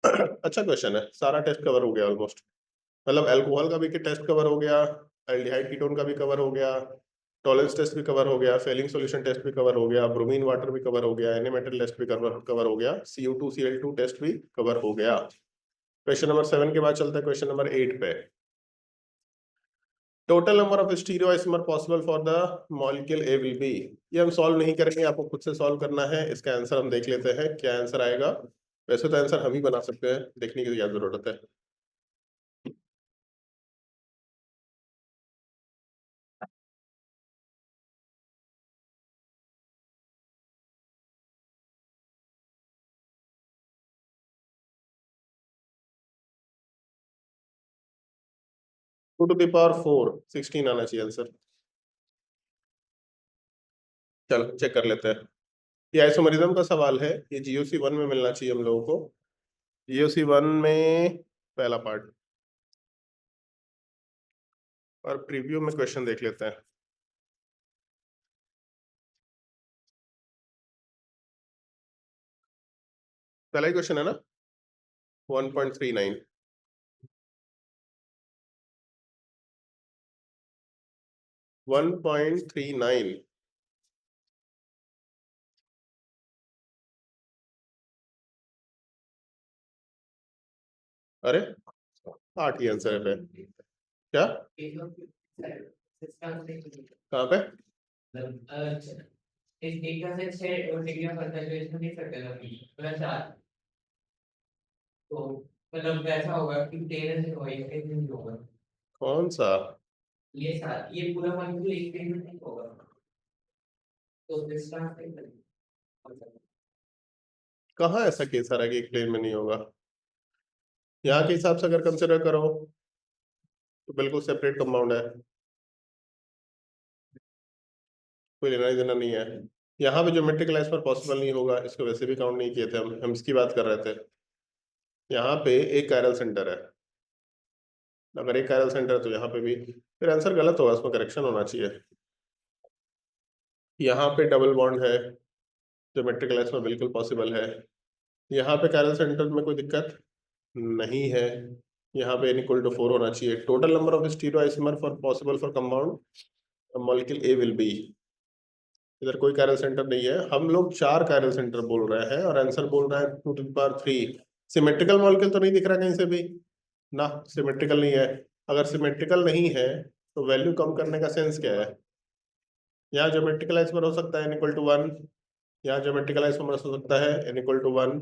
Speaker 1: अच्छा क्वेश्चन है, सारा टेस्ट कवर हो गया ऑलमोस्ट, मतलब अल्कोहल का भी टेस्ट कवर हो गया, एल्डिहाइड कीटोन का भी कवर हो गया, टॉलेंस टेस्ट भी कवर हो गया, फेलिंग सॉल्यूशन टेस्ट भी कवर हो गया, ब्रोमीन वाटर भी कवर हो गया, एनीमेटल टेस्ट भी कवर हो गया, CO2 Cl2 टेस्ट भी कवर हो गया। क्वेश्चन नंबर 7 के बाद चलता है क्वेश्चन नंबर 8 पे। Total number of stereoisomer possible for the molecule A will be. ये हम सॉल्व नहीं करेंगे, आपको खुद से सॉल्व करना है। इसका आंसर हम देख लेते हैं क्या आंसर आएगा। वैसे तो आंसर हम ही बना सकते हैं, देखने की क्या जरूरत है। 2 to the power 4 16 आना चाहिए आंसर। चलो चेक कर लेते हैं। ये आइसोमरिज्म का सवाल है, ये GOC1 में मिलना चाहिए हम लोगों को। GOC1 में पहला पार्ट, और प्रीव्यू में क्वेश्चन देख लेते हैं। पहला ही क्वेश्चन है ना, 1.39। 1.39। अरे 8 ही आंसर है पे। क्या कहाँ पे? तो मतलब वैसा होगा कि 13 से होगा, एक दिन नहीं होगा। कौन सा? ये पूरा मॉलिक्यूल एक दिन में नहीं होगा, तो डिस्टेंस कहाँ ऐसा केस आ रहा है कि एक प्लेन में नहीं होगा? यहाँ के हिसाब से अगर कंसिडर करो तो बिल्कुल सेपरेट कंपाउंड है, कोई लेना देना नहीं है। यहाँ पे ज्योमेट्रिकल आइसोमर पॉसिबल नहीं होगा, इसको वैसे भी काउंट नहीं किए थे हम इसकी बात कर रहे थे। यहाँ पे एक कायरल सेंटर है, अगर एक कायरल सेंटर है तो यहाँ पे भी, फिर आंसर गलत होगा, उसमें करेक्शन होना चाहिए। यहाँ पे डबल बॉन्ड है, ज्योमेट्रिकल आइसोमर बिल्कुल पॉसिबल है। यहाँ पे कायरल सेंटर में कोई दिक्कत नहीं है। यहाँ पे n=4 होना चाहिए। Total number of stereoisomer for possible for compound molecule A will be. इधर कोई कायरल सेंटर नहीं है, हम लोग 4 कायरल सेंटर बोल रहे हैं और आंसर बोल रहा है 2 to the power 3। Symmetrical molecule तो नहीं दिख रहा कहीं से भी ना, सिमेट्रिकल नहीं है। अगर सिमेट्रिकल नहीं है तो वैल्यू कम करने का सेंस क्या है? यहाँ ज्योमेट्रिकल आइसोमर हो सकता है n=1, यहाँ ज्योमेट्रिकल आइसोमर हो सकता है n=1,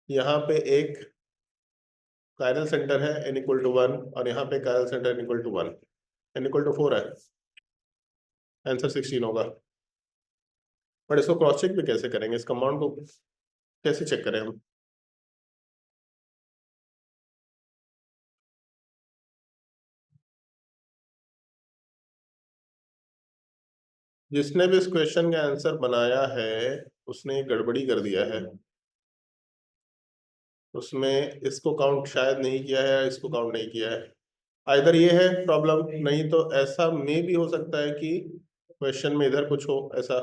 Speaker 1: यहाँ पे एक कायरल सेंटर है n=1 और यहाँ पे कायरल सेंटर n=1, n=4 है, आंसर 16 होगा। बट इसको क्रॉस चेक भी कैसे करेंगे, इस कंपाउंड को कैसे चेक करें हम? जिसने भी इस क्वेश्चन का आंसर बनाया है उसने गड़बड़ी कर दिया है, उसमें इसको काउंट शायद नहीं किया है या इसको काउंट नहीं किया है। आइदर ये है प्रॉब्लम, नहीं तो ऐसा मे भी हो सकता है कि क्वेश्चन में इधर कुछ हो ऐसा।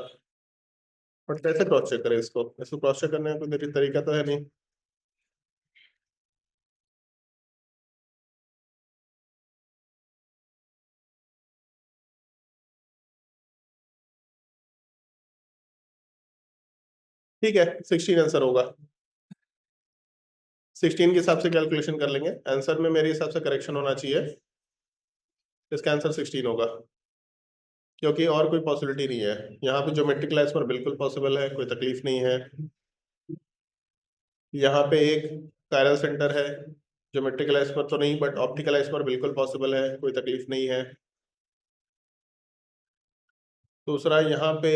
Speaker 1: बट कैसे क्रॉस चेक करें इसको क्रॉस चेक करने का कोई तरीका तो है नहीं। ठीक है, 16 आंसर होगा। 16 के हिसाब से कैलकुलेशन कर लेंगे, आंसर में मेरे हिसाब से करेक्शन होना चाहिए, इसका आंसर 16 होगा, क्योंकि और कोई पॉसिबिलिटी नहीं है। यहाँ पे ज्योमेट्रिकल आइसोमर बिल्कुल पॉसिबल है, कोई तकलीफ नहीं है। यहाँ पे एक कायरल सेंटर है, ज्योमेट्रिकल आइसोमर तो नहीं बट ऑप्टिकल आइसोमर बिल्कुल पॉसिबल है, कोई तकलीफ नहीं है। दूसरा यहाँ पे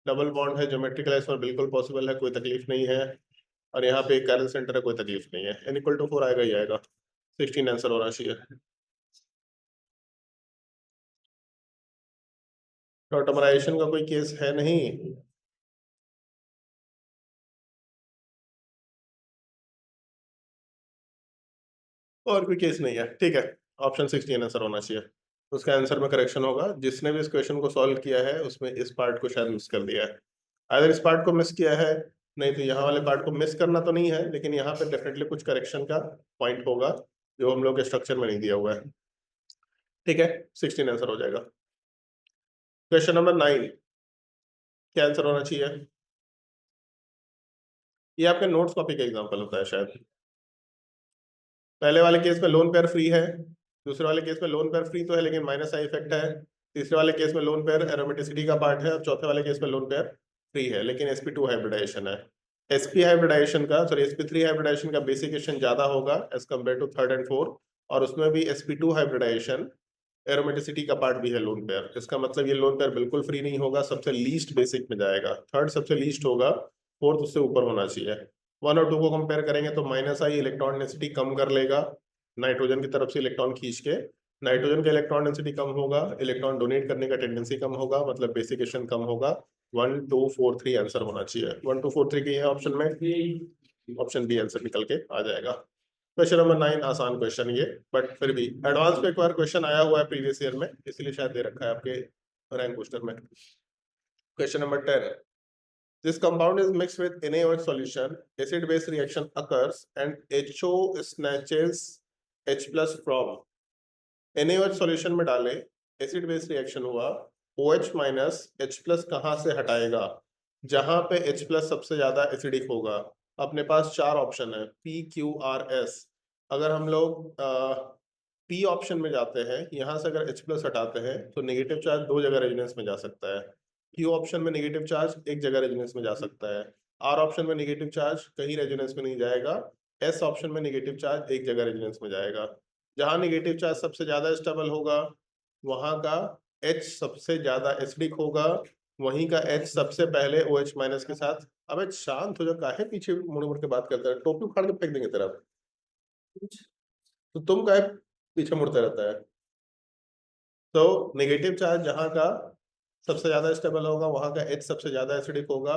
Speaker 1: डबल बॉन्ड है, ज्योमेट्रिकल आइसोमर बिल्कुल पॉसिबल है, कोई तकलीफ नहीं है। और यहाँ पे एक कायरल सेंटर है, कोई तकलीफ नहीं है। n = 4 आएगा ही आएगा, 16 आंसर होना चाहिए। टॉटमराइजेशन का कोई केस है नहीं, और कोई केस नहीं है, ठीक है। ऑप्शन 16 आंसर होना चाहिए। उसका आंसर में करेक्शन होगा, जिसने भी इस क्वेश्चन को सॉल्व किया है उसमें इस पार्ट को शायद मिस कर दिया है। अगर इस पार्ट को मिस किया है, नहीं तो यहाँ वाले पार्ट को मिस करना तो नहीं है, लेकिन यहाँ पे डेफिनेटली कुछ करेक्शन का पॉइंट होगा जो हम लोग के स्ट्रक्चर में नहीं दिया हुआ है। ठीक है, 16 आंसर हो जाएगा। क्वेश्चन नंबर 9 क्या आंसर होना चाहिए? ये आपके नोट्स कॉपी का एग्जांपल होता है शायद। पहले वाले केस में लोन पेयर फ्री है, दूसरे वाले केस में लोन पेयर फ्री तो है लेकिन माइनस आई इफेक्ट है, तीसरे वाले केस में लोन पेयर एरोमेटिसिटी का पार्ट है, और चौथे वाले केस में लोन पेयर फ्री है लेकिन sp2 हाइब्रिडाइजेशन है। sp हाइब्रिडाइजेशन का सॉरी sp3 हाइब्रिडाइजेशन का बेसिक क्वेश्चन ज्यादा होगा as compare to third and fourth, और उसमें भी sp2 हाइब्रिडाइजेशन एरोमेटिसिटी का पार्ट भी है लोन पेयर। इसका मतलब ये लोन पेयर बिल्कुल फ्री नहीं होगा, सबसे लीस्ट बेसिक में जाएगा, थर्ड सबसे लीस्ट होगा, फोर्थ उससे ऊपर होना चाहिए। 1 और 2 को कंपेयर करेंगे तो माइनस आई इलेक्ट्रॉन डेंसिटी कम कर लेगा, नाइट्रोजन की तरफ से इलेक्ट्रॉन खींच के। नाइट्रोजन का इलेक्ट्रॉन डेंसिटी कम होगा, इलेक्ट्रॉन डोनेट करने का टेंडेंसी कम होगा, मतलब बेसिकेशन कम होगा। 1 2 4 3 आंसर होना चाहिए। 1 2 4 3 की है ऑप्शन में, ऑप्शन बी आंसर निकल के आ जाएगा। क्वेश्चन नंबर 9 आसान क्वेश्चन ये, बट फिर भी एडवांस पे एक बार क्वेश्चन आया हुआ है प्रीवियस ईयर में, इसलिए शायद दे रखा है आपके रैंक बूस्टर में। Question number 10, this compound is mixed with NaOH solution, acid base reaction occurs and HO snatches H plus from NaOH solution में डाले, एसिड बेस रिएक्शन हुआ, OH माइनस H प्लस कहाँ से हटाएगा? जहां पे H प्लस सबसे ज्यादा एसिडिक होगा। अपने पास 4 ऑप्शन है PQRS। अगर हम लोग P ऑप्शन में जाते हैं, यहाँ से अगर H प्लस हटाते हैं तो नेगेटिव चार्ज 2 जगह रेजोनेंस में जा सकता है। Q ऑप्शन में नेगेटिव चार्ज एक जगह रेजोनेंस में जा सकता है। R ऑप्शन में नेगेटिव चार्ज कहीं रेजोनेंस में नहीं जाएगा। S ऑप्शन में नेगेटिव चार्ज एक जगह रेजोनेंस में जाएगा। जहां नेगेटिव चार्ज सबसे ज्यादा स्टेबल होगा वहां का H सबसे ज्यादा एसिडिक होगा, वहीं का H सबसे पहले OH माइनस के साथ। अब शांत हो जा, काहे पीछे मुड़ मुड़ के बात करता है, टोपी उखाड़ के फेंक देंगे तेरा। तो तुम काहे पीछे मुड़ते रहता है? तो नेगेटिव चार्ज जहां का सबसे ज्यादा स्टेबल होगा वहां का H सबसे ज्यादा एसिडिक होगा,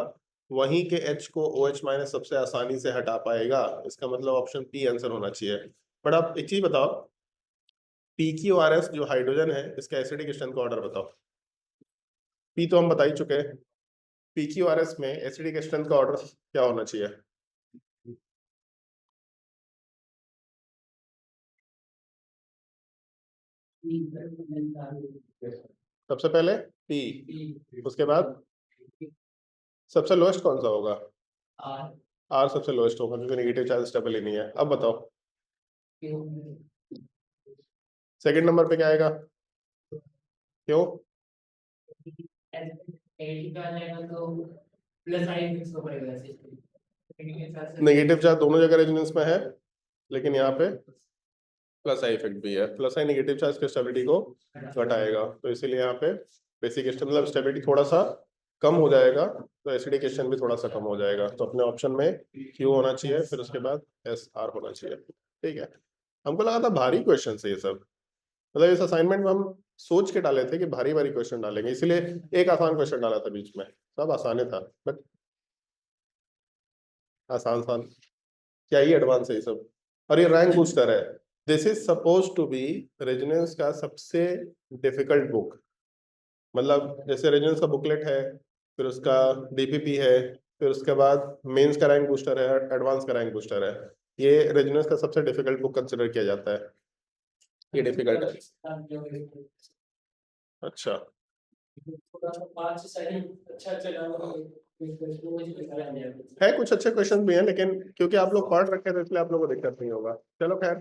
Speaker 1: वहीं के H को OH माइनस सबसे आसानी से हटा पाएगा। इसका मतलब ऑप्शन P आंसर होना चाहिए। बट आप एक चीज बताओ, PQRS जो हाइड्रोजन है इसका एसिडिक स्ट्रेंथ का ऑर्डर बताओ। P तो हम बता ही चुके हैं, PQRS में एसिडिक स्ट्रेंथ का ऑर्डर क्या होना चाहिए? सबसे पहले P, उसके बाद सबसे लोएस्ट कौन सा होगा? R सबसे लोएस्ट होगा क्योंकि नेगेटिव चार्ज स्टेबल ही नहीं है। अब बताओ सेकंड नंबर पे क्या आएगा? क्यों? नेगेटिव चार्ज दोनों जगह रेजोनेंस में है, लेकिन यहाँ पे प्लस आई इफेक्ट भी है। प्लस आई नेगेटिव चार्ज की स्टेबिलिटी को घटाएगा, तो इसीलिए यहाँ पे बेसिक मतलब स्टेबिलिटी थोड़ा सा कम हो जाएगा, तो एसिडिकेशन भी थोड़ा सा कम हो जाएगा। तो अपने ऑप्शन में Q होना चाहिए, फिर उसके बाद SR होना चाहिए। ठीक है, हमको लगा था भारी क्वेश्चन है ये सब, मतलब इस असाइनमेंट में हम सोच के डाले थे कि भारी भारी क्वेश्चन डालेंगे, इसलिए एक आसान क्वेश्चन डाला था बीच में, सब आसाने था, बट आसान आसान क्या ही एडवांस है ये सब। और ये रैंक बूस्टर है, this is suppose to be resonance का सबसे डिफिकल्ट बुक। मतलब जैसे रेजोनेंस का बुकलेट है, फिर उसका DPP है, फिर उसके बाद मेंस का रैंक बूस्टर है, एडवांस का रैंक बूस्टर है। ये रेजोनेंस का सबसे डिफिकल्ट बुक कंसिडर किया जाता है, ये डिफिकल्ट है। अच्छा, है कुछ अच्छे क्वेश्चन भी हैं, लेकिन क्योंकि आप लोग पढ़ रखे थे इसलिए आप लोगों को दिक्कत नहीं होगा। चलो खैर।